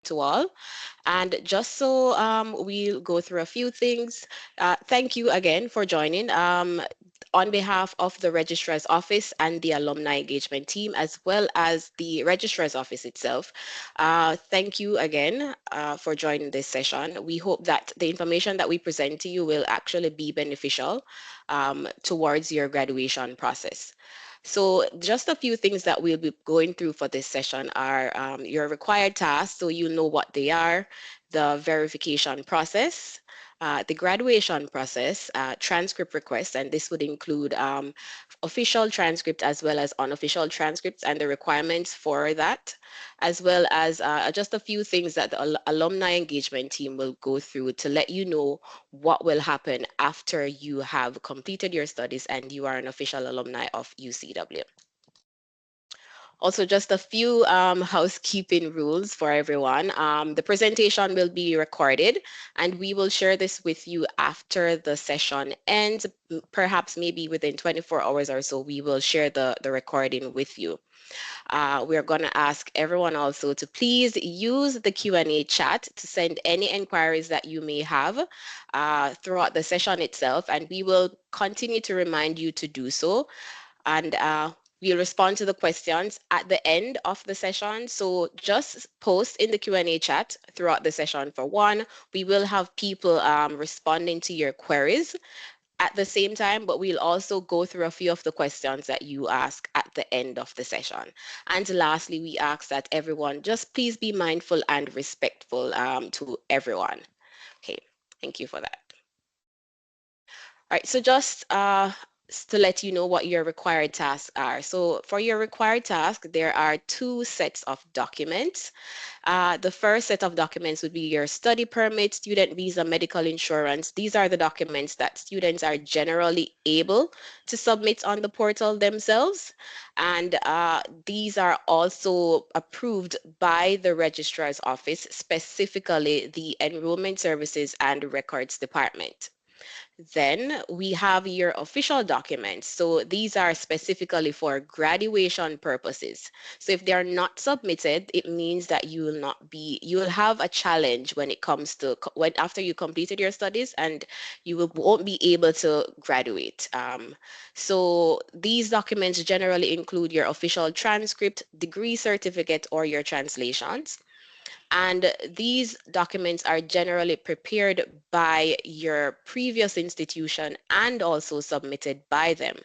to all. And just so we'll go through a few things. Thank you again for joining. On behalf of the Registrar's Office and the Alumni Engagement Team, as well as the Registrar's Office itself, thank you again for joining this session. We hope that the information that we present to you will actually be beneficial towards your graduation process. So just a few things that we'll be going through for this session are your required tasks, so you know what they are, the verification process, the graduation process, transcript requests, and this would include official transcript as well as unofficial transcripts and the requirements for that, as well as just a few things that the alumni engagement team will go through to let you know what will happen after you have completed your studies and you are an official alumni of UCW. Also, just a few housekeeping rules for everyone. The presentation will be recorded and we will share this with you after the session ends. Perhaps maybe within 24 hours or so, we will share the recording with you. We're going to ask everyone also to please use the Q&A chat to send any inquiries that you may have throughout the session itself, and we will continue to remind you to do so. And we'll respond to the questions at the end of the session. So just post in the Q&A chat throughout the session. For one, we will have people responding to your queries at the same time, but we'll also go through a few of the questions that you ask at the end of the session. And lastly, we ask that everyone just please be mindful and respectful to everyone. Okay, thank you for that. All right, so just to let you know what your required tasks are. So for your required task, there are two sets of documents. The first set of documents would be your study permit, student visa, medical insurance. These are the documents that students are generally able to submit on the portal themselves. And these are also approved by the Registrar's Office, specifically the Enrollment Services and Records Department. Then we have your official documents. So these are specifically for graduation purposes. So if they are not submitted, it means that you will have a challenge when it comes to after you completed your studies and you won't be able to graduate. So these documents generally include your official transcript, degree certificate, or your translations. And these documents are generally prepared by your previous institution and also submitted by them.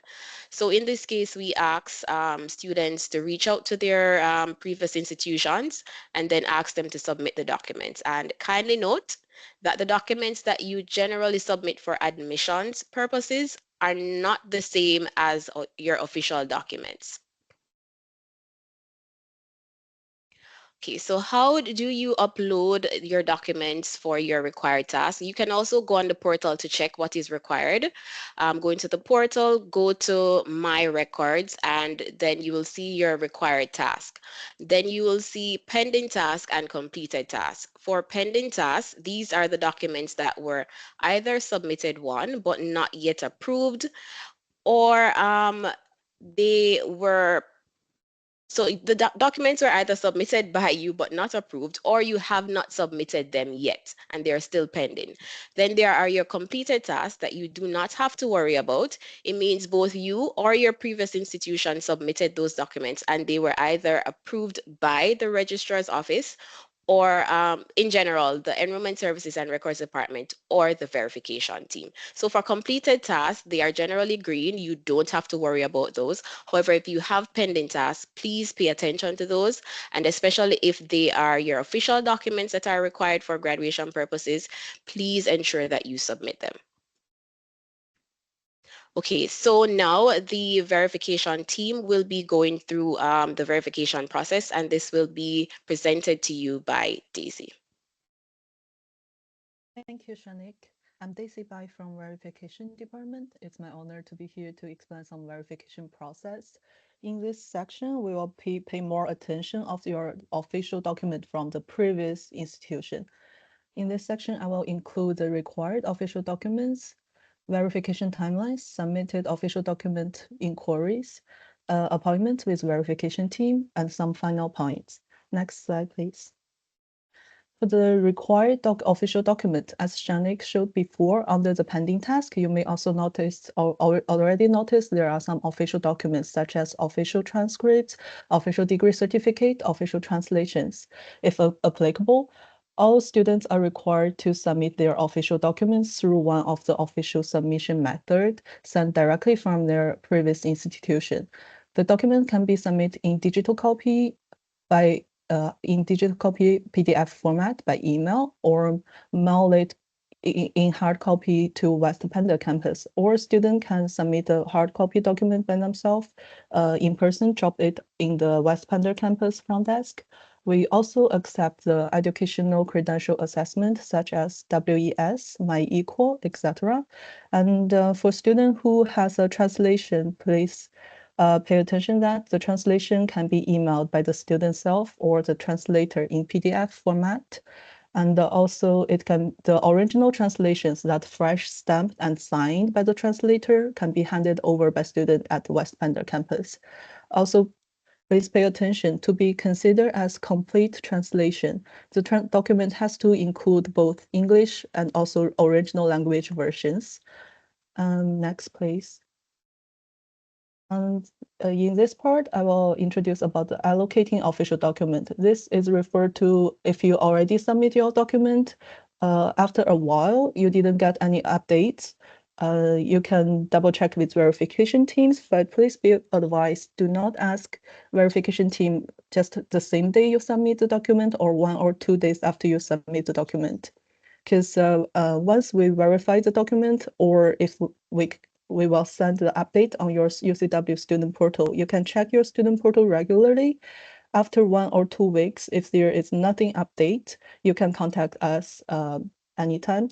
So in this case, we ask students to reach out to their previous institutions and then ask them to submit the documents. And kindly note that the documents that you generally submit for admissions purposes are not the same as your official documents. Okay, so how do you upload your documents for your required task? You can also go on the portal to check what is required. Go into the portal, go to My Records, and then you will see your required task. Then you will see pending task and completed task. For pending tasks, these are the documents that were either submitted but not yet approved, or they were so the documents were either submitted by you but not approved, or you have not submitted them yet and they're still pending. Then there are your completed tasks that you do not have to worry about. It means both you or your previous institution submitted those documents and they were either approved by the registrar's office or in general, the Enrollment Services and Records Department or the verification team. So for completed tasks, they are generally green. You don't have to worry about those. However, if you have pending tasks, please pay attention to those. And especially if they are your official documents that are required for graduation purposes, please ensure that you submit them. Okay, so now the verification team will be going through the verification process, and this will be presented to you by Daisy. Thank you, Shanik. I'm Daisy Bai from Verification Department. It's my honor to be here to explain some verification process. In this section, we will pay more attention of your official document from the previous institution. In this section, I will include the required official documents, verification timelines, submitted official document inquiries, appointment with verification team, and some final points. Next slide, please. For the required official document, as Shanik showed before, under the pending task, you may also notice or already noticed there are some official documents such as official transcripts, official degree certificate, official translations. If applicable, all students are required to submit their official documents through one of the official submission method sent directly from their previous institution. The document can be submitted in digital copy by in digital copy PDF format by email or mail it in hard copy to West Panda campus, or student can submit a hard copy document by themselves in person, drop it in the West Panda campus front desk. We also accept the educational credential assessment such as WES, MyEqual, etc. And for student who has a translation, please pay attention that the translation can be emailed by the student self or the translator in PDF format. And also the original translations that fresh stamped and signed by the translator can be handed over by student at West Panda campus. Also, please pay attention to be considered as complete translation. The document has to include both English and also original language versions. Next, please. And in this part, I will introduce about the allocating official document. This is referred to if you already submit your document. After a while, you didn't get any updates. You can double check with verification teams, but please be advised, do not ask verification team just the same day you submit the document or 1 or 2 days after you submit the document. Because once we verify the document or if we will send the update on your UCW student portal. You can check your student portal regularly. After 1 or 2 weeks, if there is nothing update, you can contact us anytime.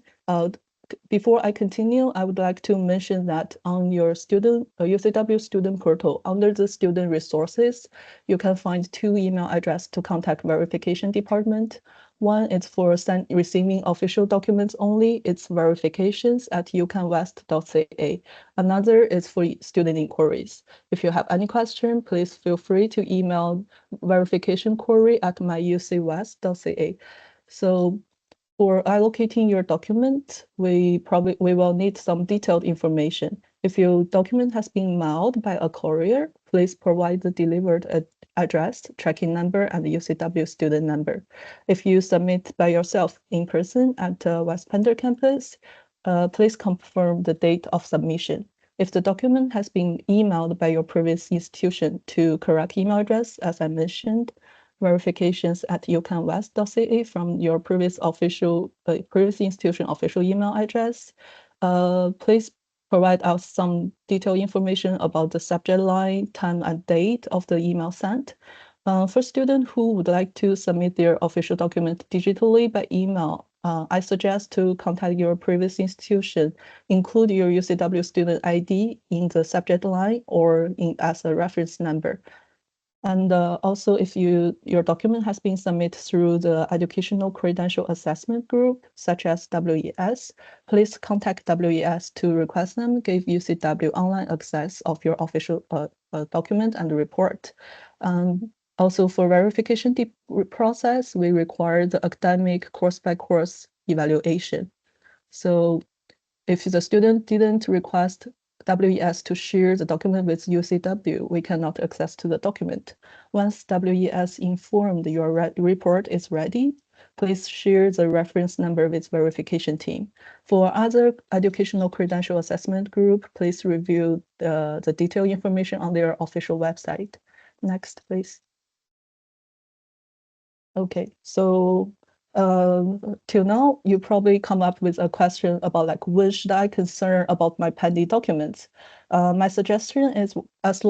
Before I continue, I would like to mention that on your UCW student portal, under the student resources, you can find 2 email addresses to contact verification department. One is for receiving official documents only. It's verifications@ucanwest.ca. Another is for student inquiries. If you have any question, please feel free to email verificationquery@myucwest.ca. So for allocating your document, we will need some detailed information. If your document has been mailed by a courier, please provide the delivered address, tracking number, and the UCW student number. If you submit by yourself in person at the West Pender campus, please confirm the date of submission. If the document has been emailed by your previous institution to correct email address, as I mentioned, verifications@ucanwest.ca from your previous institution official email address. Please provide us some detailed information about the subject line, time, and date of the email sent. For students who would like to submit their official document digitally by email, I suggest to contact your previous institution, include your UCW student ID in the subject line or as a reference number. And also, if your document has been submitted through the Educational Credential Assessment Group, such as WES, please contact WES to request them give UCW online access of your official document and report. Also, for verification process, we require the academic course-by-course evaluation. So if the student didn't request WES to share the document with UCW, we cannot access to the document. Once WES informed your report is ready, please share the reference number with verification team. For other educational credential assessment group, please review the detailed information on their official website. Next, please. Okay, so till now, you probably come up with a question about like, when should I concern about my pending documents? My suggestion is as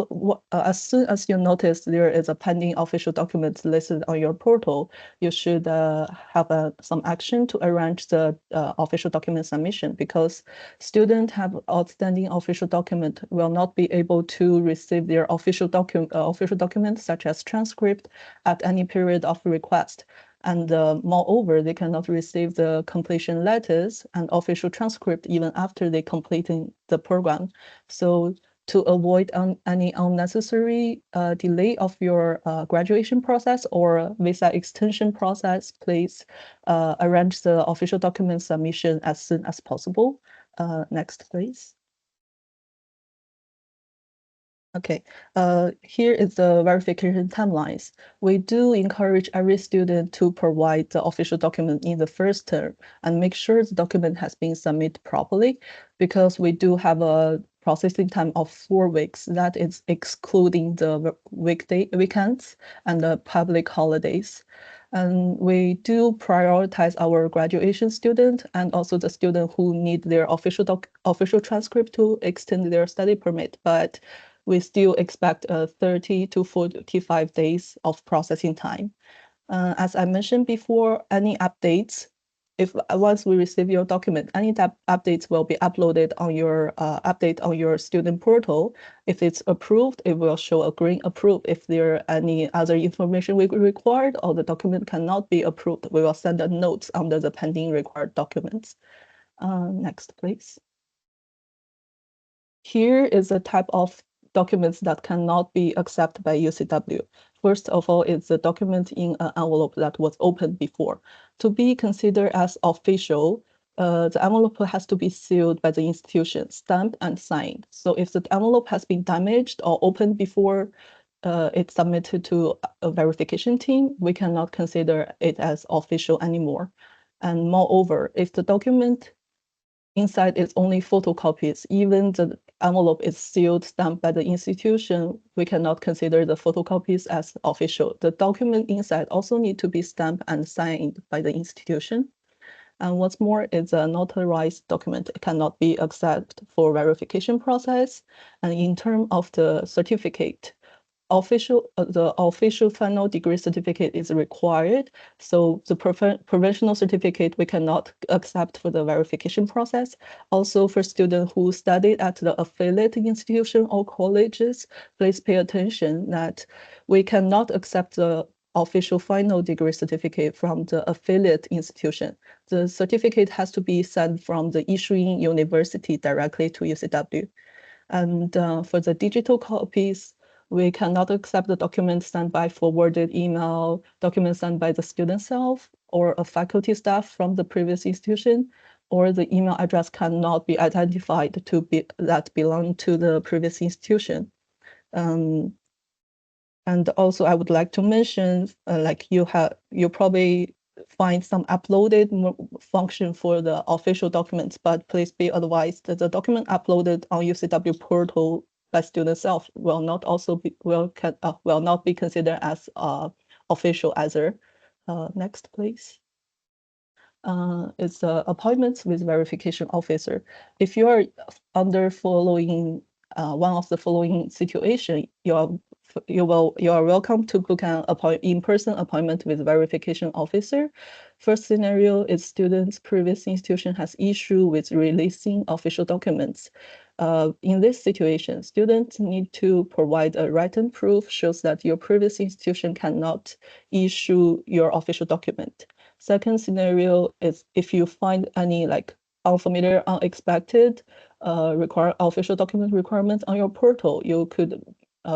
soon as you notice there is a pending official document listed on your portal, you should have some action to arrange the official document submission because students have outstanding official document will not be able to receive their official documents such as transcript at any period of request. And moreover, they cannot receive the completion letters and official transcript even after they completing the program. So To avoid any unnecessary delay of your graduation process or visa extension process, please arrange the official document submission as soon as possible. Next, please. Okay, here is the verification timelines. We do encourage every student to provide the official document in the first term and make sure the document has been submitted properly because we do have a processing time of 4 weeks. That is excluding the weekends and the public holidays. And we do prioritize our graduation student and also the student who need their official transcript to extend their study permit. But we still expect 30 to 45 days of processing time. As I mentioned before, any updates, if once we receive your document, any updates will be uploaded on your update on your student portal. If it's approved, it will show a green approve. If there are any other information we required or the document cannot be approved, we will send a note under the pending required documents. Next, please. Here is a type of documents that cannot be accepted by UCW. First of all, it's a document in an envelope that was opened before. To be considered as official, the envelope has to be sealed by the institution, stamped and signed. So if the envelope has been damaged or opened before it's submitted to a verification team, we cannot consider it as official anymore. And moreover, if the document inside is only photocopies. Even the envelope is sealed, stamped by the institution, we cannot consider the photocopies as official. The document inside also need to be stamped and signed by the institution. And what's more, it's a notarized document. It cannot be accepted for verification process. And in terms of the certificate, the official final degree certificate is required. So the provisional certificate we cannot accept for the verification process. Also for students who studied at the affiliate institution or colleges, please pay attention that we cannot accept the official final degree certificate from the affiliate institution. The certificate has to be sent from the issuing university directly to UCW. And for the digital copies, we cannot accept the documents sent by forwarded email, documents sent by the student self or a faculty staff from the previous institution, or the email address cannot be identified to be that belong to the previous institution. And also, I would like to mention, like you probably find some uploaded function for the official documents, but please be advised that the document uploaded on UCW portal by student self will not also be will not be considered as official either. Next, please. It's appointments with verification officer. If you are under following one of the following situation, you are welcome to book an in-person appointment with verification officer. First scenario is students' previous institution has issue with releasing official documents. In this situation, students need to provide a written proof shows that your previous institution cannot issue your official document. Second scenario is if you find any like unfamiliar, unexpected require official document requirements on your portal, you could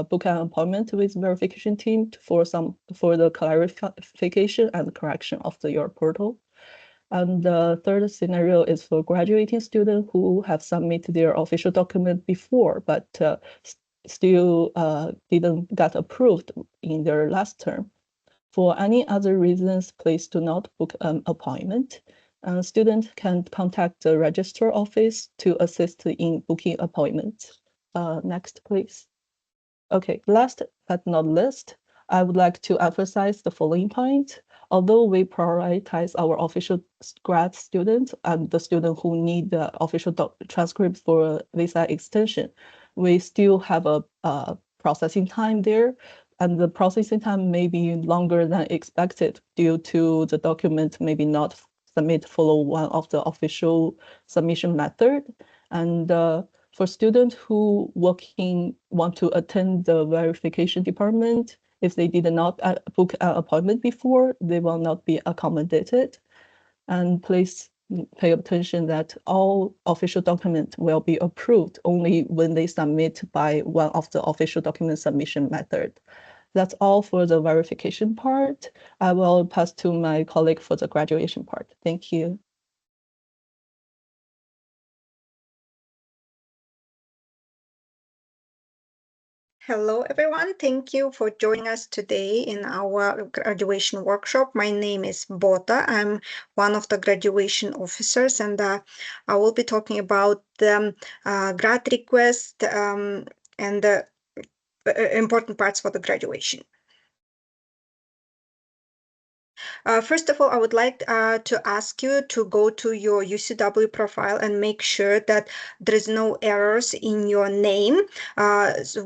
book an appointment with verification team for the clarification and correction of your portal. And the third scenario is for graduating students who have submitted their official document before, but still didn't get approved in their last term. For any other reasons, please do not book an appointment. Students can contact the registrar office to assist in booking appointments. Next, please. Okay, last but not least, I would like to emphasize the following point. Although we prioritize our official grad students and the students who need the official transcript for visa extension, we still have a processing time there, and the processing time may be longer than expected due to the document maybe not follow one of the official submission method. And for students who want to attend the verification department, if they did not book an appointment before, they will not be accommodated. And please pay attention that all official documents will be approved only when they submit by one of the official document submission method. That's all for the verification part. I will pass to my colleague for the graduation part. Thank you. Hello, everyone. Thank you for joining us today in our graduation workshop. My name is Bota. I'm one of the graduation officers, and I will be talking about the grad request and the important parts for the graduation. First of all, I would like to ask you to go to your UCW profile and make sure that there is no errors in your name. So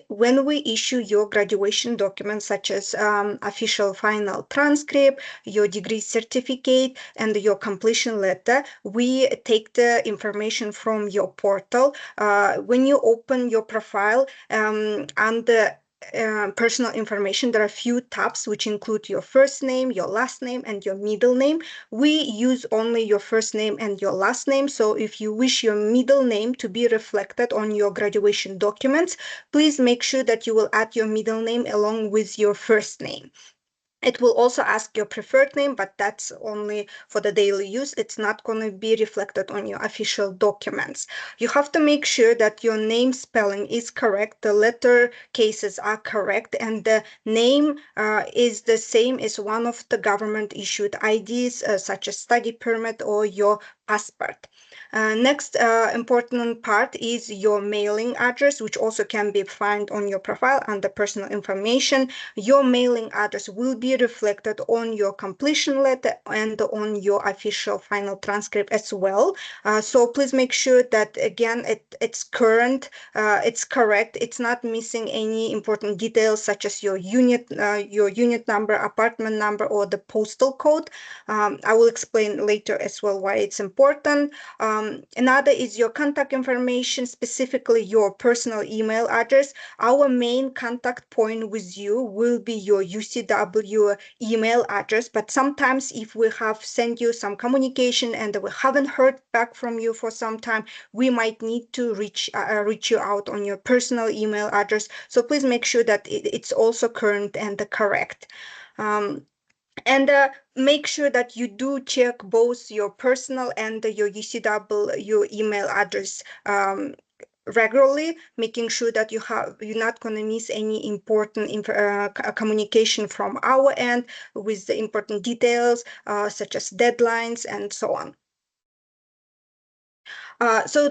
when we issue your graduation documents, such as official final transcript, your degree certificate, and your completion letter, we take the information from your portal. When you open your profile, under personal information, there are a few tabs which include your first name, your last name, and your middle name. We use only your first name and your last name. So if you wish your middle name to be reflected on your graduation documents, please make sure that you will add your middle name along with your first name. It will also ask your preferred name, but that's only for the daily use. It's not going to be reflected on your official documents. You have to make sure that your name spelling is correct, the letter cases are correct, and the name is the same as one of the government issued IDs, such as study permit or your passport. Next important part is your mailing address, which also can be found on your profile under personal information. Your mailing address will be reflected on your completion letter and on your official final transcript as well. So please make sure that, again, it's current, it's correct, it's not missing any important details such as your unit number, apartment number, or the postal code. I will explain later as well why it's important. Another is your contact information, specifically your personal email address. Our main contact point with you will be your UCW email address, but sometimes if we have sent you some communication and we haven't heard back from you for some time, we might need to reach you out on your personal email address. So please make sure that it's also current and correct. And make sure that you do check both your personal and your UCW email address regularly, making sure that you're not going to miss any important communication from our end with the important details such as deadlines and so on. So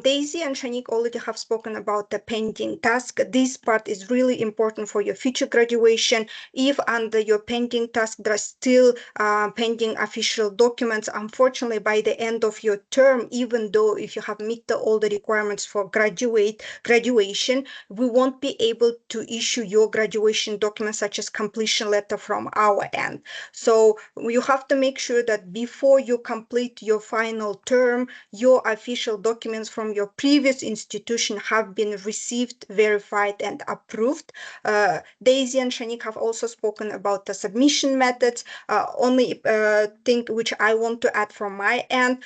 Daisy and Shanik already have spoken about the pending task. This part is really important for your future graduation. If under your pending task there are still pending official documents, unfortunately, by the end of your term, even though if you have met all the requirements for graduation, we won't be able to issue your graduation documents such as completion letter from our end. So you have to make sure that before you complete your final term, your official documents from your previous institution have been received, verified, and approved. Daisy and Shanik have also spoken about the submission methods. Only thing which I want to add from my end,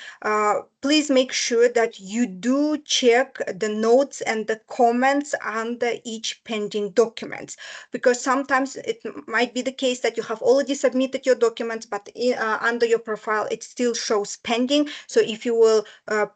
please make sure that you do check the notes and the comments under each pending documents, because sometimes it might be the case that you have already submitted your documents, but under your profile it still shows pending. So if you will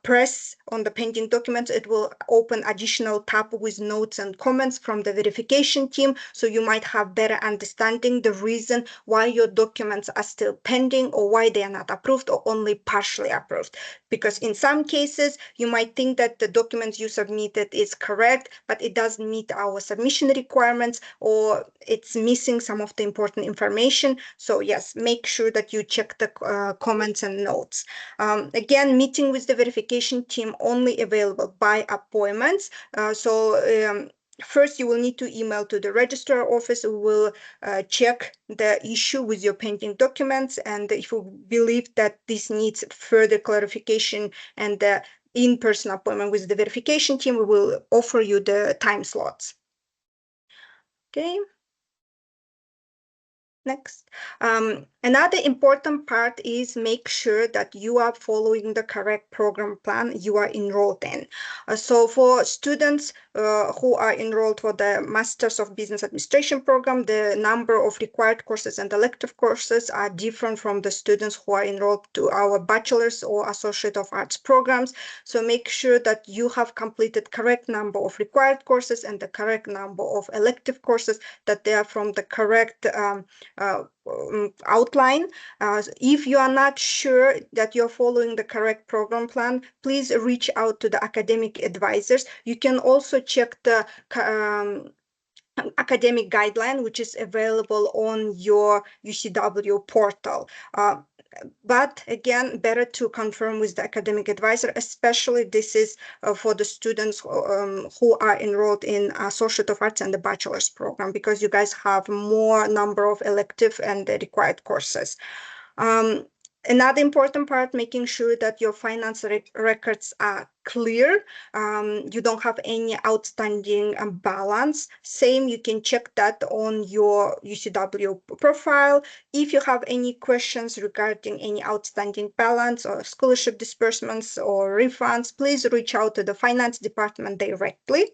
press on the pending documents, it will open additional tab with notes and comments from the verification team. So you might have better understanding the reason why your documents are still pending or why they are not approved or only partially approved. Because in some cases, you might think that the documents you submitted is correct, but it doesn't meet our submission requirements or it's missing some of the important information. So yes, make sure that you check the comments and notes. Again, meeting with the verification team only available by appointments. First, you will need to email to the registrar office who will check the issue with your pending documents. And if you believe that this needs further clarification and in-person appointment with the verification team, we will offer you the time slots. Okay. Next. Another important part is make sure that you are following the correct program plan you are enrolled in. So for students who are enrolled for the Masters of Business Administration program, the number of required courses and elective courses are different from the students who are enrolled to our Bachelor's or Associate of Arts programs. So make sure that you have completed correct number of required courses and the correct number of elective courses, that they are from the correct outline. If you are not sure that you're following the correct program plan, please reach out to the academic advisors. You can also check the academic guideline, which is available on your UCW portal. But again, better to confirm with the academic advisor, especially this is for the students who are enrolled in Associate of Arts and the Bachelor's program, because you guys have more number of elective and the required courses. Um, Another important part, making sure that your finance records are clear. You don't have any outstanding balance. Same, you can check that on your UCW profile. If you have any questions regarding any outstanding balance or scholarship disbursements or refunds, please reach out to the finance department directly.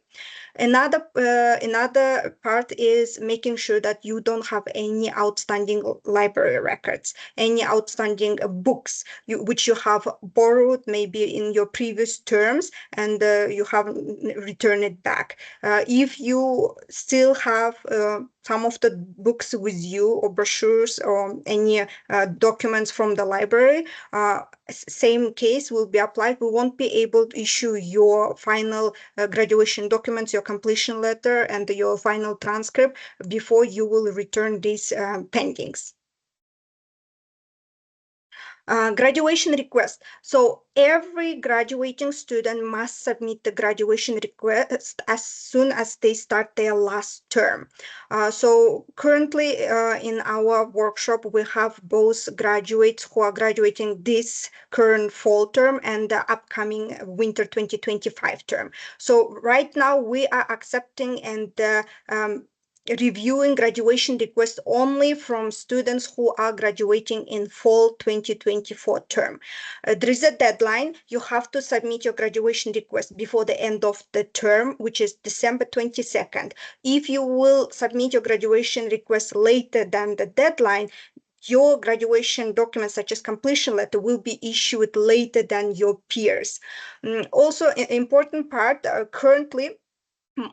Another part is making sure that you don't have any outstanding library records, any outstanding books which you have borrowed maybe in your previous terms and you haven't returned it back. If you still have some of the books with you or brochures or any documents from the library, same case will be applied. We won't be able to issue your final graduation documents, your completion letter, and your final transcript before you will return these pendings. Graduation request. So every graduating student must submit the graduation request as soon as they start their last term. So currently in our workshop, we have both graduates who are graduating this current fall term and the upcoming winter 2025 term. So right now we are accepting and reviewing graduation requests only from students who are graduating in fall 2024 term. There is a deadline. You have to submit your graduation request before the end of the term, which is December 22nd. If you will submit your graduation request later than the deadline, your graduation documents such as completion letter will be issued later than your peers. Also, an important part, currently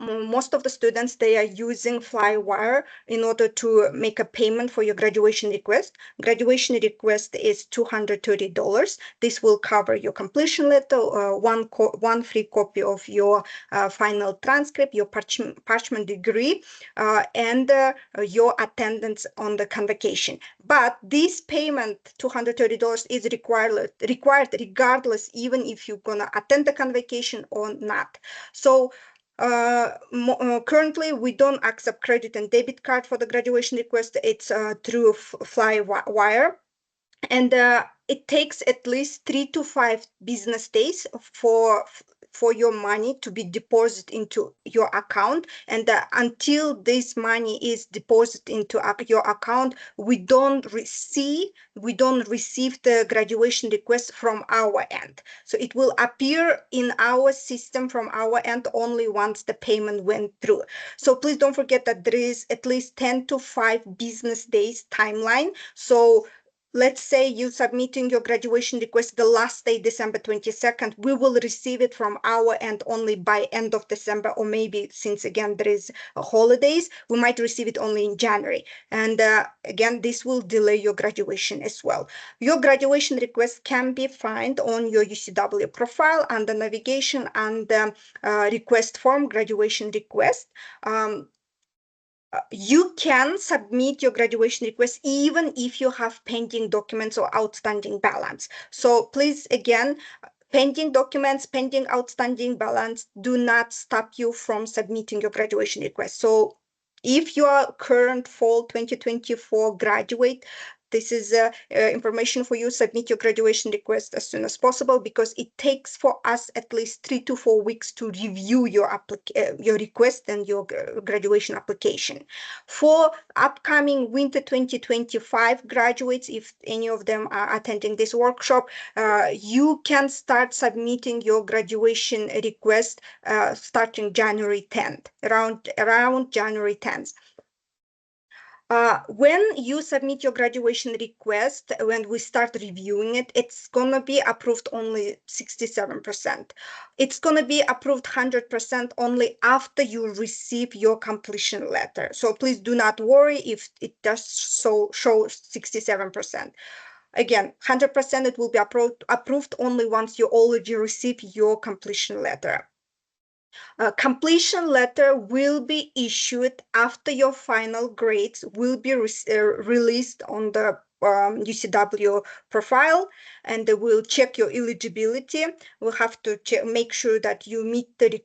most of the students, they are using Flywire in order to make a payment for your graduation request. Graduation request is $230. This will cover your completion letter, one free copy of your final transcript, your parchment degree, and your attendance on the convocation. But this payment, $230, is required regardless, even if you're gonna attend the convocation or not. So currently, we don't accept credit and debit card for the graduation request. It's through Flywire. And it takes at least 3 to 5 business days for your money to be deposited into your account. And until this money is deposited into your account, we don't receive the graduation request from our end. So it will appear in our system from our end only once the payment went through. So please don't forget that there is at least 10 to 5 business days timeline. So let's say you submitting your graduation request the last day, December 22nd, we will receive it from our end only by end of December, or maybe since again there is holidays, we might receive it only in January. And again, this will delay your graduation as well. Your graduation request can be found on your UCW profile under navigation and request form, graduation request. You can submit your graduation request even if you have pending documents or outstanding balance. So please, again, pending documents, pending outstanding balance do not stop you from submitting your graduation request. So if you are current fall 2024 graduate, this is information for you. Submit your graduation request as soon as possible, because it takes for us at least 3 to 4 weeks to review your request and your graduation application. For upcoming winter 2025 graduates, if any of them are attending this workshop, you can start submitting your graduation request starting January 10th, around January 10th. When you submit your graduation request, when we start reviewing it, it's gonna be approved only 67%. It's gonna be approved 100% only after you receive your completion letter. So please do not worry if it does show 67%. Again, 100% it will be approved only once you already receive your completion letter. A completion letter will be issued after your final grades will be released on the UCW profile, and they will check your eligibility. We'll have to make sure that you meet the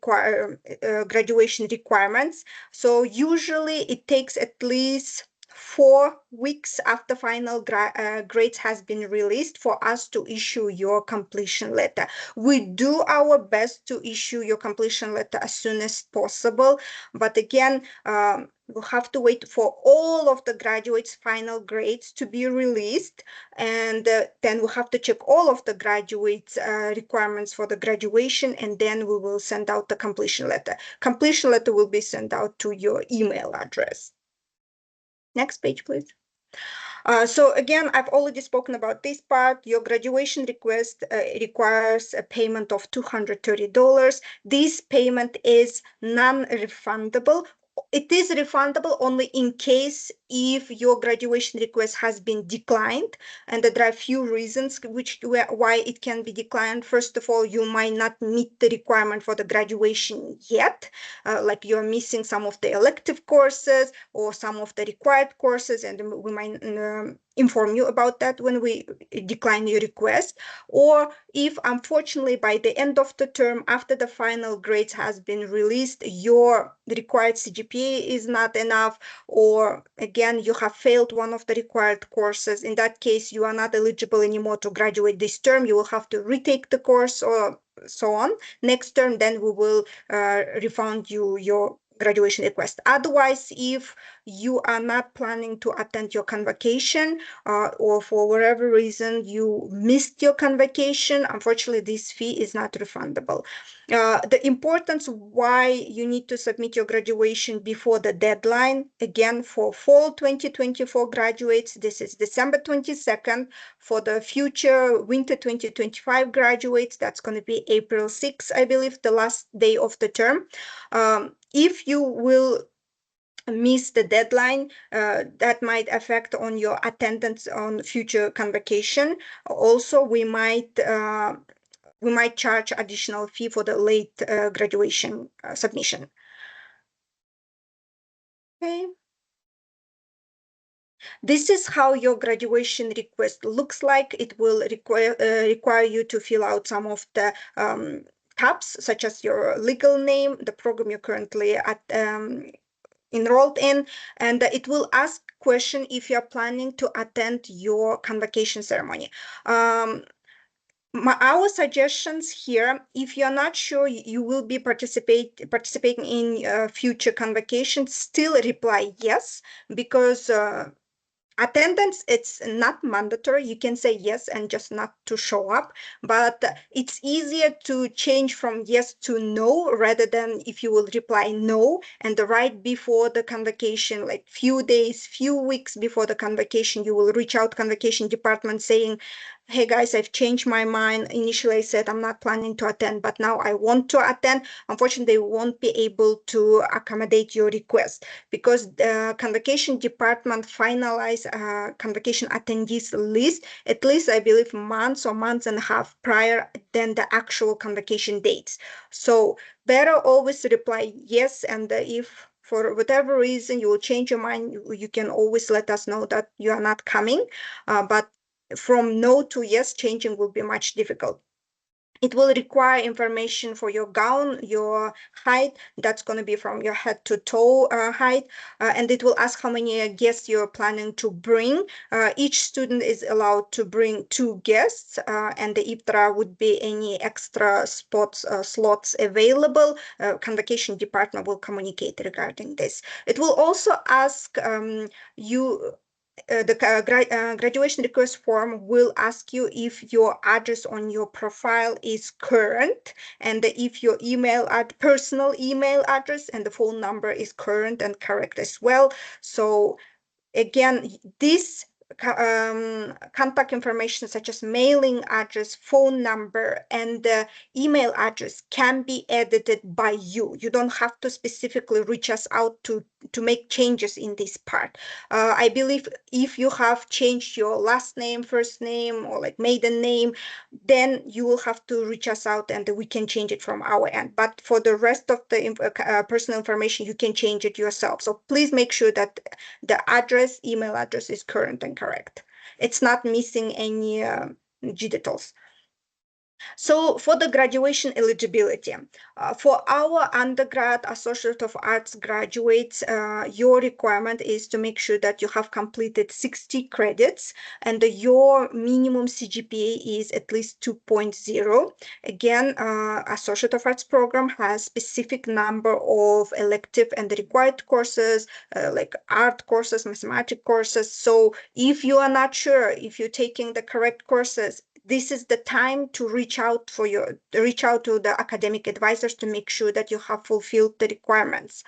graduation requirements. So usually it takes at least 4 weeks after final grades has been released for us to issue your completion letter. We do our best to issue your completion letter as soon as possible, but again, we'll have to wait for all of the graduates' final grades to be released, and then we'll have to check all of the graduates' requirements for the graduation, and then we will send out the completion letter. Completion letter will be sent out to your email address. Next page, please. So again, I've already spoken about this part. Your graduation request requires a payment of $230. This payment is non-refundable. It is refundable only in case if your graduation request has been declined, and there are a few reasons why it can be declined. First of all, you might not meet the requirement for the graduation yet, like you're missing some of the elective courses or some of the required courses, and we might inform you about that when we decline your request. Or if unfortunately by the end of the term, after the final grades has been released, your required CGPA is not enough, or again you have failed one of the required courses, in that case you are not eligible anymore to graduate this term. You will have to retake the course or so on next term, then we will refund you your graduation request. Otherwise, if you are not planning to attend your convocation, or for whatever reason you missed your convocation, unfortunately this fee is not refundable. The importance why you need to submit your graduation before the deadline, again, for fall 2024 graduates, this is December 22nd. For the future winter 2025 graduates, that's going to be April 6th, I believe, the last day of the term. If you will miss the deadline, that might affect on your attendance on future convocation. Also, we might charge additional fee for the late graduation submission. Okay. This is how your graduation request looks like. It will require you to fill out some of the tabs, such as your legal name, the program you're currently enrolled in, and it will ask question if you're planning to attend your convocation ceremony. Our suggestions here, if you're not sure you will be participating in future convocations, still reply yes, because attendance, it's not mandatory. You can say yes and just not to show up, but it's easier to change from yes to no rather than if you will reply no and right before the convocation, like few days, few weeks before the convocation, you will reach out convocation department saying, hey guys, I've changed my mind. Initially I said I'm not planning to attend, but now I want to attend. Unfortunately, they won't be able to accommodate your request because the convocation department finalized convocation attendees list, at least I believe months or months and a half prior than the actual convocation dates. So better always reply yes, and if for whatever reason you will change your mind, you can always let us know that you are not coming, but from no to yes, changing will be much difficult. It will require information for your gown, your height. That's going to be from your head to toe height. And it will ask how many guests you're planning to bring. Each student is allowed to bring 2 guests, and if there would be any extra slots available, convocation department will communicate regarding this. It will also ask you the graduation request form will ask you if your address on your profile is current, and if your personal email address and the phone number is current and correct as well. So again, this contact information such as mailing address, phone number, and email address can be edited by you. You don't have to specifically reach us out to make changes in this part. I believe if you have changed your last name, first name, or like maiden name, then you will have to reach us out and we can change it from our end. But for the rest of the personal information, you can change it yourself. So please make sure that the email address is current and correct. It's not missing any details. So for the graduation eligibility, for our undergrad Associate of Arts graduates, your requirement is to make sure that you have completed 60 credits and your minimum CGPA is at least 2.0. Again, Associate of Arts program has specific number of elective and required courses, like art courses, mathematics courses. So if you are not sure if you're taking the correct courses, this is the time to reach out to the academic advisors to make sure that you have fulfilled the requirements.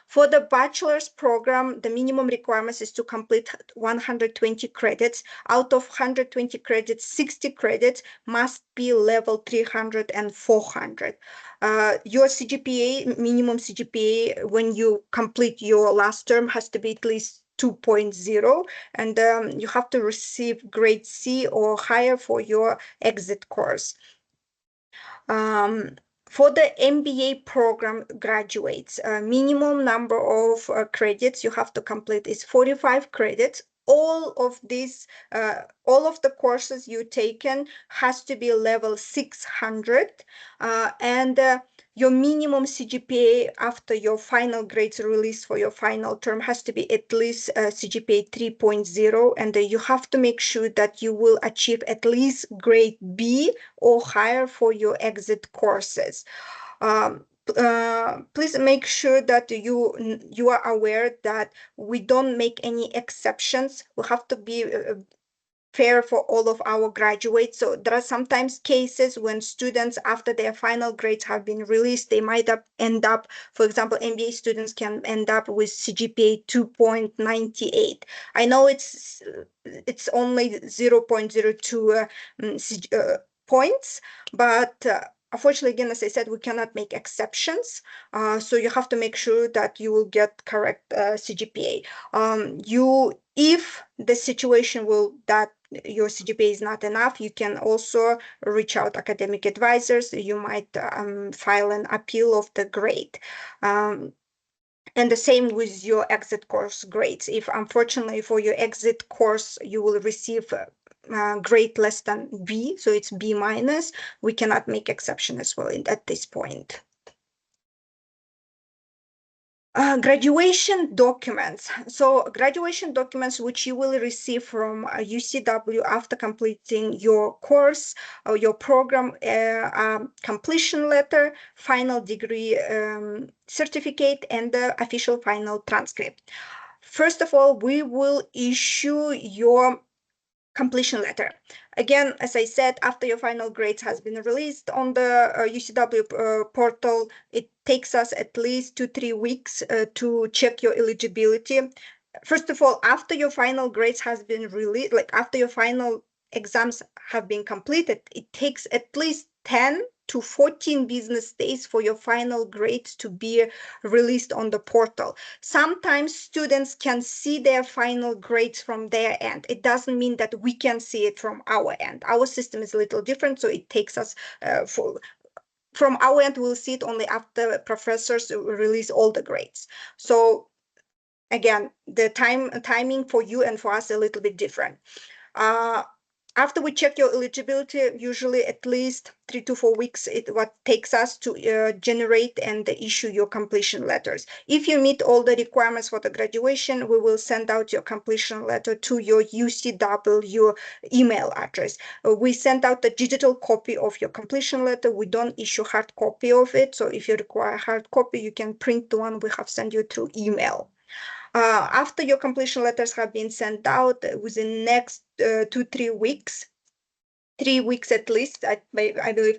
For the bachelor's program, the minimum requirements is to complete 120 credits. Out of 120 credits, 60 credits must be level 300 and 400. Your CGPA, minimum CGPA, when you complete your last term, has to be at least 2.0, and you have to receive grade C or higher for your exit course. Um, for the MBA program graduates, minimum number of credits you have to complete is 45 credits. All of the courses you taken has to be level 600, and your minimum CGPA after your final grades release for your final term has to be at least CGPA 3.0, and you have to make sure that you will achieve at least grade B or higher for your exit courses. Please make sure that you are aware that we don't make any exceptions. We have to be fair for all of our graduates. So there are sometimes cases when students, after their final grades have been released, they might end up, for example, MBA students can end up with CGPA 2.98. I know it's only 0.02 points, but unfortunately, again, as I said, we cannot make exceptions. So you have to make sure that you will get correct CGPA. If the situation will that your CGPA is not enough, you can also reach out academic advisors. You might file an appeal of the grade. And the same with your exit course grades. If unfortunately for your exit course you will receive grade less than B, so it's B minus, we cannot make exception as well at this point. Graduation documents. So graduation documents which you will receive from UCW after completing your course or your program, completion letter, final degree certificate, and the official final transcript. First of all, we will issue your completion letter. Again, as I said, after your final grades has been released on the UCW portal, it takes us at least 2-3 weeks to check your eligibility. First of all, after your final grades has been released, like after your final exams have been completed, it takes at least 10 to 14 business days for your final grades to be released on the portal. Sometimes students can see their final grades from their end. It doesn't mean that we can see it from our end. Our system is a little different, so it takes us from our end, we'll see it only after professors release all the grades. So again, the timing for you and for us a little bit different. after we check your eligibility, usually at least 3 to 4 weeks, what takes us to generate and issue your completion letters. If you meet all the requirements for the graduation, we will send out your completion letter to your UCW email address. We send out a digital copy of your completion letter. We don't issue hard copy of it. So if you require hard copy, you can print the one we have sent you through email. After your completion letters have been sent out within next 2-3 weeks, 3 weeks at least, I believe,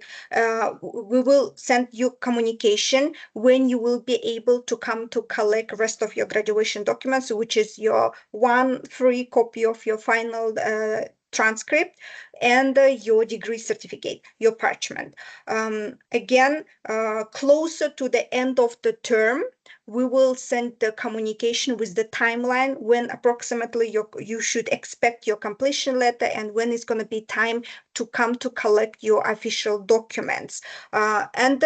we will send you communication when you will be able to come to collect rest of your graduation documents, which is your one free copy of your final transcript and your degree certificate, your parchment. Again, closer to the end of the term, we will send the communication with the timeline when approximately you should expect your completion letter and when it's going to be time to come to collect your official documents. And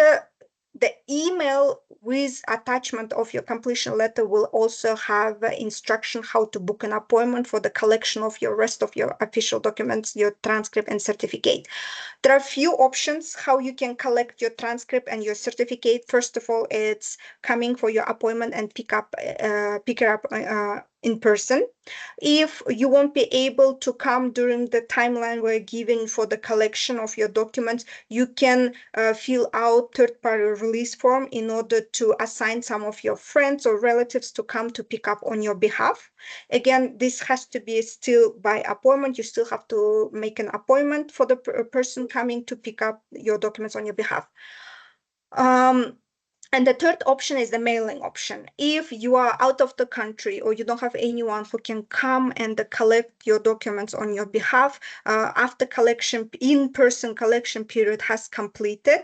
the email with attachment of your completion letter will also have instruction how to book an appointment for the collection of your rest of your official documents, your transcript and certificate. There are a few options how you can collect your transcript and your certificate. First of all, it's coming for your appointment and pick it up in person. If you won't be able to come during the timeline we're giving for the collection of your documents, you can fill out third-party release form in order to assign some of your friends or relatives to come to pick up on your behalf. Again, this has to be still by appointment. You still have to make an appointment for the person coming to pick up your documents on your behalf. And the third option is the mailing option. If you are out of the country or you don't have anyone who can come and collect your documents on your behalf, after collection, in-person collection period has completed,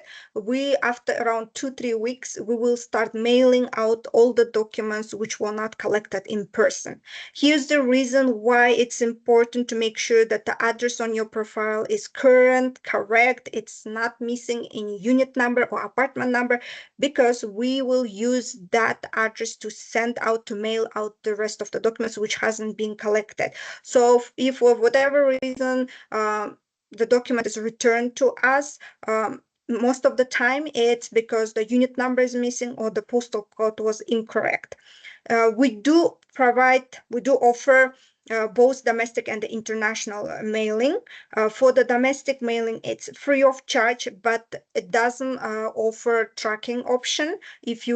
after around 2-3 weeks, we will start mailing out all the documents which were not collected in person. Here's the reason why it's important to make sure that the address on your profile is current, correct, it's not missing any unit number or apartment number, because we will use that address to send out, to mail out the rest of the documents which hasn't been collected. So if for whatever reason the document is returned to us, most of the time it's because the unit number is missing or the postal code was incorrect. We do offer both domestic and international mailing. For the domestic mailing, it's free of charge, but it doesn't offer tracking option. If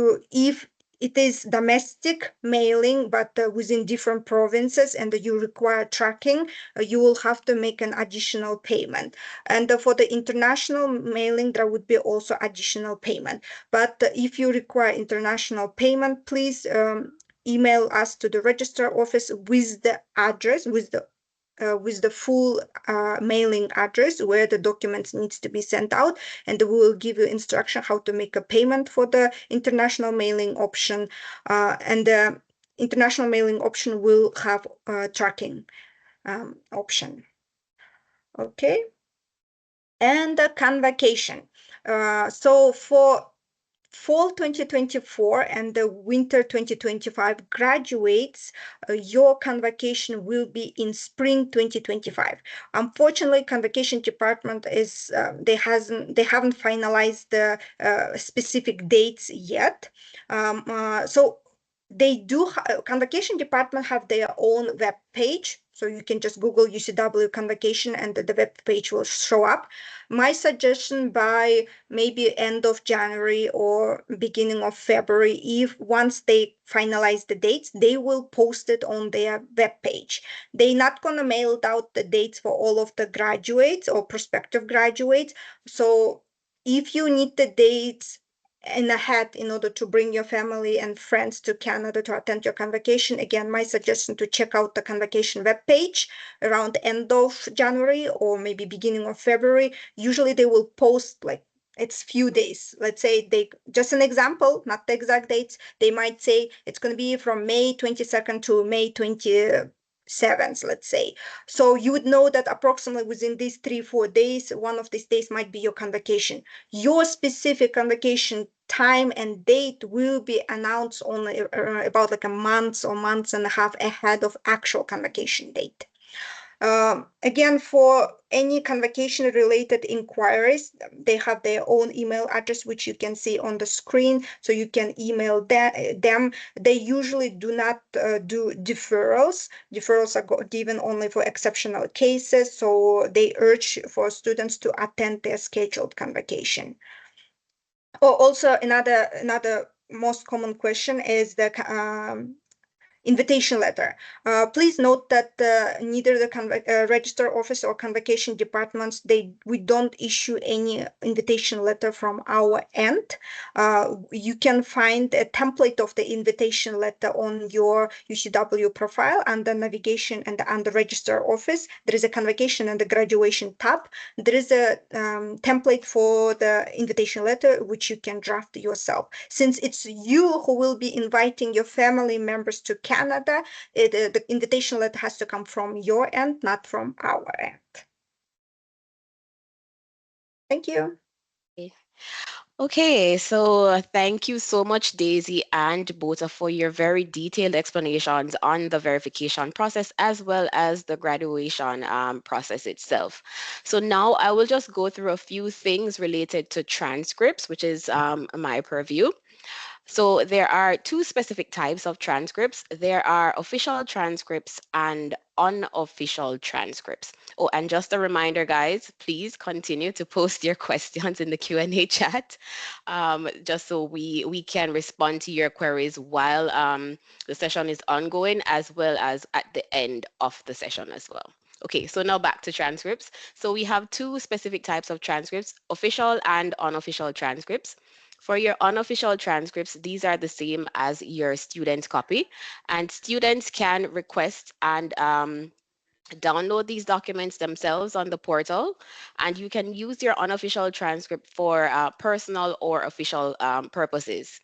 it is domestic mailing, but within different provinces and you require tracking, you will have to make an additional payment. And for the international mailing, there would be also additional payment. But if you require international payment, please email us to the registrar office with the address, with the full mailing address where the documents needs to be sent out, and we will give you instruction how to make a payment for the international mailing option, and the international mailing option will have a tracking option. Okay, and the convocation. So for fall 2024 and the winter 2025 graduates, your convocation will be in spring 2025. Unfortunately, convocation department is they haven't finalized the specific dates yet. So they do convocation department have their own web page, so you can just Google UCW convocation and the web page will show up. My suggestion, by maybe end of January or beginning of February, if once they finalize the dates, they will post it on their web page. They're not going to mail out the dates for all of the graduates or prospective graduates. So if you need the dates in ahead in order to bring your family and friends to Canada to attend your convocation, again, my suggestion to check out the convocation webpage around end of January or maybe beginning of February. Usually they will post like it's few days. Let's say they, just an example, not the exact dates, they might say it's going to be from May 22nd to May 27th, let's say. So you would know that approximately within these 3-4 days, one of these days might be your convocation. Your specific convocation time and date will be announced only about like a month or months and a half ahead of actual convocation date. Again, for any convocation related inquiries, they have their own email address, which you can see on the screen. So you can email them. They usually do not do deferrals. Deferrals are given only for exceptional cases. So they urge for students to attend their scheduled convocation. Oh, also another most common question is the invitation letter. Please note that neither the register office or convocation departments, we don't issue any invitation letter from our end. You can find a template of the invitation letter on your UCW profile under navigation and under register office. There is a convocation and the graduation tab. There is a template for the invitation letter, which you can draft yourself. Since it's you who will be inviting your family members to Canada, the invitation letter has to come from your end, not from our end. Thank you. Okay, so thank you so much, Daisy and Bota, for your very detailed explanations on the verification process as well as the graduation process itself. So now I will just go through a few things related to transcripts, which is my purview. So there are two specific types of transcripts. There are official transcripts and unofficial transcripts. Oh, and just a reminder, guys, please continue to post your questions in the Q&A chat, just so we can respond to your queries while the session is ongoing, as well as at the end of the session as well. Okay, so now back to transcripts. So we have two specific types of transcripts, official and unofficial transcripts. For your unofficial transcripts, these are the same as your student copy, and students can request and download these documents themselves on the portal, and you can use your unofficial transcript for personal or official purposes.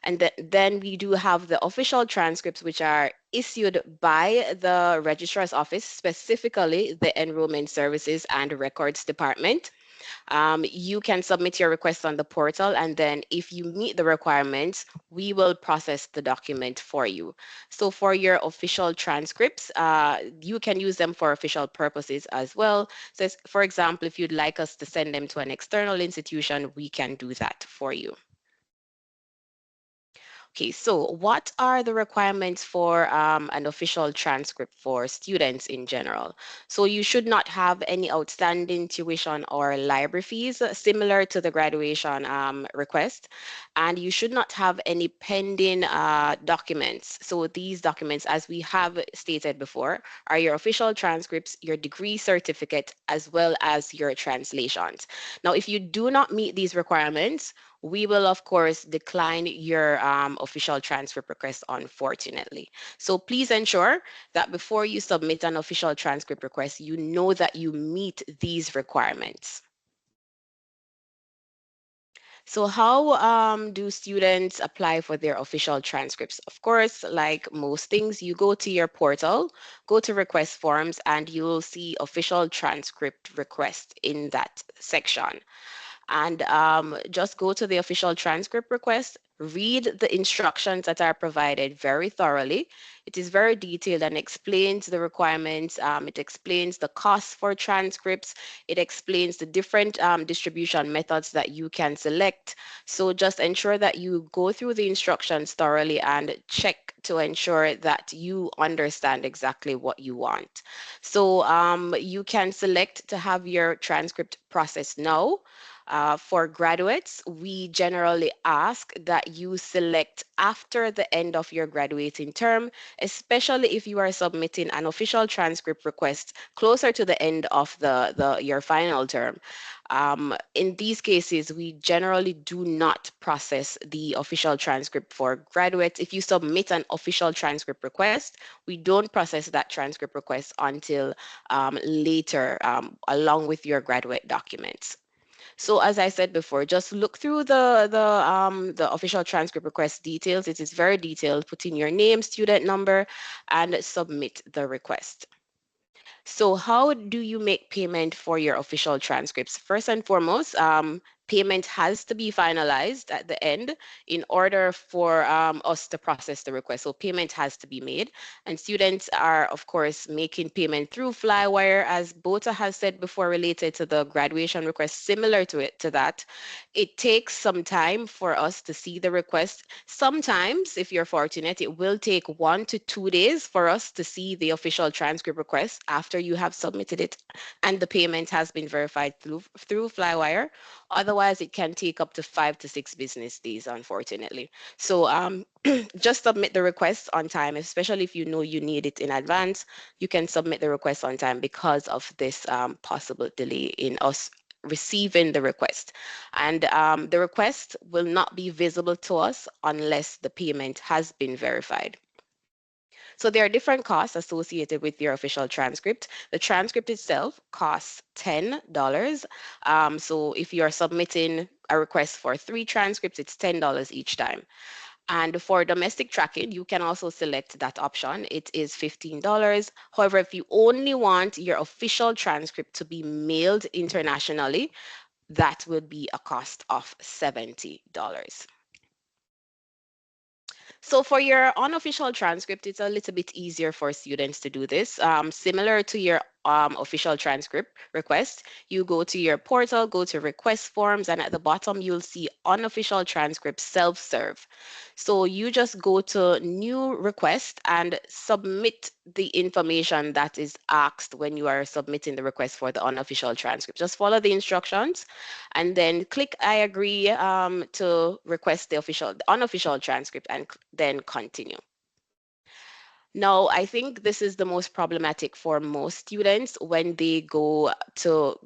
And then we do have the official transcripts, which are issued by the registrar's office, specifically the Enrollment Services and Records Department. You can submit your request on the portal, and then if you meet the requirements, we will process the document for you. So for your official transcripts, you can use them for official purposes as well. So for example, if you'd like us to send them to an external institution, we can do that for you. Okay, so what are the requirements for an official transcript for students in general? So you should not have any outstanding tuition or library fees similar to the graduation request, and you should not have any pending documents. So these documents, as we have stated before, are your official transcripts, your degree certificate, as well as your translations. Now, if you do not meet these requirements, we will of course decline your official transfer request, unfortunately. So please ensure that before you submit an official transcript request, you know that you meet these requirements. So how do students apply for their official transcripts? Of course, like most things, you go to your portal, go to request forms, and you'll see official transcript request in that section. And just go to the official transcript request, read the instructions that are provided very thoroughly. It is very detailed and explains the requirements. It explains the costs for transcripts. It explains the different distribution methods that you can select. So just ensure that you go through the instructions thoroughly and check to ensure that you understand exactly what you want. So you can select to have your transcript processed now. For graduates, we generally ask that you select after the end of your graduating term, especially if you are submitting an official transcript request closer to the end of your final term. In these cases, we generally do not process the official transcript for graduates. If you submit an official transcript request, we don't process that transcript request until later, along with your graduate documents. So as I said before, just look through the official transcript request details. It is very detailed. Put in your name, student number, and submit the request. So how do you make payment for your official transcripts? First and foremost, payment has to be finalized at the end in order for us to process the request. So payment has to be made, and students are, of course, making payment through Flywire, as Bota has said before, related to the graduation request, similar to that. It takes some time for us to see the request. Sometimes, if you're fortunate, it will take 1 to 2 days for us to see the official transcript request after you have submitted it and the payment has been verified through Flywire. Otherwise, it can take up to 5 to 6 business days, unfortunately. So just submit the request on time, especially if you know you need it in advance. You can submit the request on time because of this possible delay in us receiving the request. And the request will not be visible to us unless the payment has been verified. So there are different costs associated with your official transcript. The transcript itself costs $10. So if you're submitting a request for 3 transcripts, it's $10 each time. And for domestic tracking, you can also select that option. It is $15. However, if you only want your official transcript to be mailed internationally, that would be a cost of $70. So for your unofficial transcript, it's a little bit easier for students to do this. Similar to your official transcript request, you go to your portal, go to request forms, and at the bottom, you'll see unofficial transcript self-serve. So you just go to new request and submit the information that is asked when you are submitting the request for the unofficial transcript. Just follow the instructions and then click I agree to request the unofficial transcript, and then continue. Now, I think this is the most problematic for most students when they go to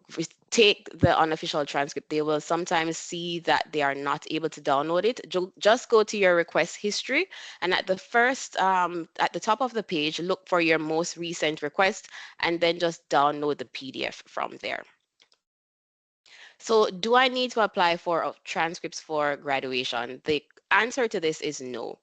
take the unofficial transcript. They will sometimes see that they are not able to download it. Just go to your request history, and at the top of the page, look for your most recent request, and then just download the PDF from there. So do I need to apply for transcripts for graduation? The answer to this is no,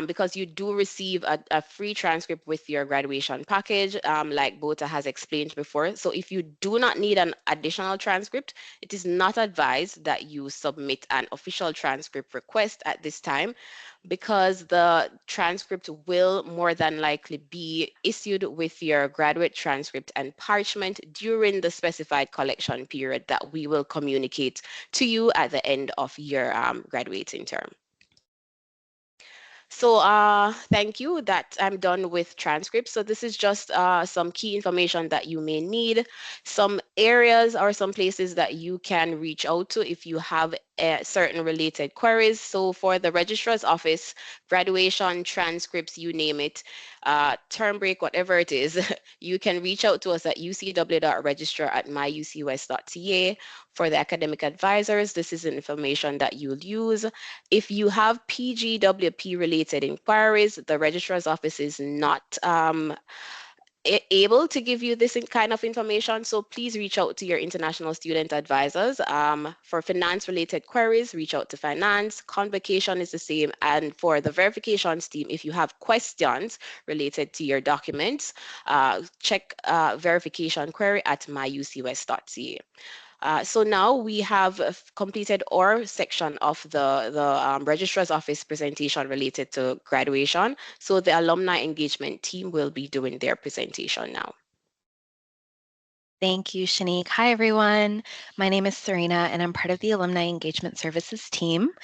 because you do receive a free transcript with your graduation package, like Bota has explained before. So if you do not need an additional transcript, it is not advised that you submit an official transcript request at this time, because the transcript will more than likely be issued with your graduate transcript and parchment during the specified collection period that we will communicate to you at the end of your graduating term. So thank you, that I'm done with transcripts. So this is just some key information that you may need, some areas or some places that you can reach out to if you have certain related queries. So for the registrar's office, graduation, transcripts, you name it, term break, whatever it is, you can reach out to us at ucw.registrar@myucus.ca. For the academic advisors, this is information that you'll use. If you have PGWP related inquiries, the registrar's office is not able to give you this kind of information, so please reach out to your international student advisors. For finance related queries, reach out to finance. Convocation is the same, and for the verifications team, if you have questions related to your documents, check verification query at myucus.ca. So now we have completed our section of the registrar's office presentation related to graduation. So the alumni engagement team will be doing their presentation now. Thank you, Shanique. Hi, everyone. My name is Serena, and I'm part of the Alumni Engagement Services team.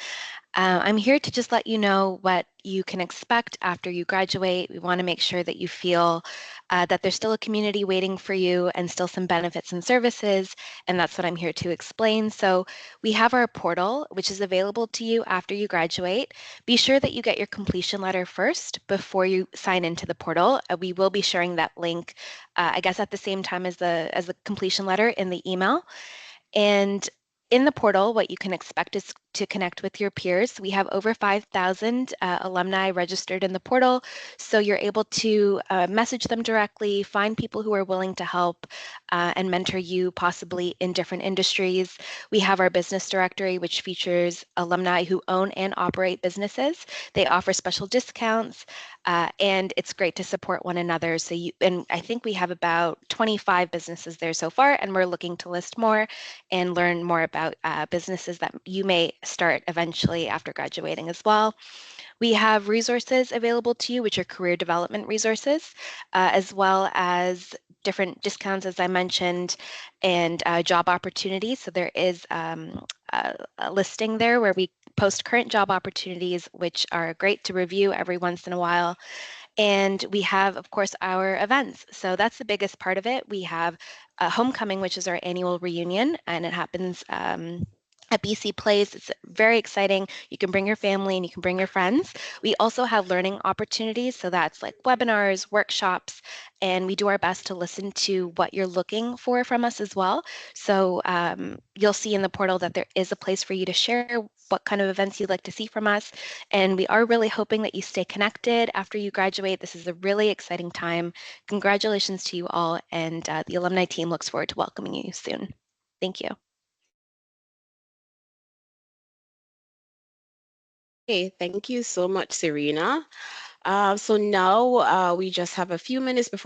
I'm here to just let you know what you can expect after you graduate. We want to make sure that you feel that there's still a community waiting for you and still some benefits and services, and that's what I'm here to explain. So we have our portal, which is available to you after you graduate. Be sure that you get your completion letter first before you sign into the portal. We will be sharing that link, I guess, at the same time as the completion letter in the email. And in the portal, what you can expect is to connect with your peers. We have over 5,000 alumni registered in the portal, so you're able to message them directly, find people who are willing to help and mentor you possibly in different industries. We have our business directory, which features alumni who own and operate businesses. They offer special discounts, and it's great to support one another. And I think we have about 25 businesses there so far, and we're looking to list more and learn more about businesses that you may start eventually after graduating as well. We have resources available to you, which are career development resources, as well as different discounts, as I mentioned, and job opportunities. So there is a listing there where we post current job opportunities, which are great to review every once in a while. And we have, of course, our events. So that's the biggest part of it. We have Homecoming, which is our annual reunion, and it happens at BC Place. It's very exciting. You can bring your family and you can bring your friends. We also have learning opportunities. So that's like webinars, workshops, and we do our best to listen to what you're looking for from us as well. So you'll see in the portal that there is a place for you to share what kind of events you'd like to see from us. And we are really hoping that you stay connected after you graduate. This is a really exciting time. Congratulations to you all, and the alumni team looks forward to welcoming you soon. Thank you. Okay, thank you so much, Serena. So now we just have a few minutes before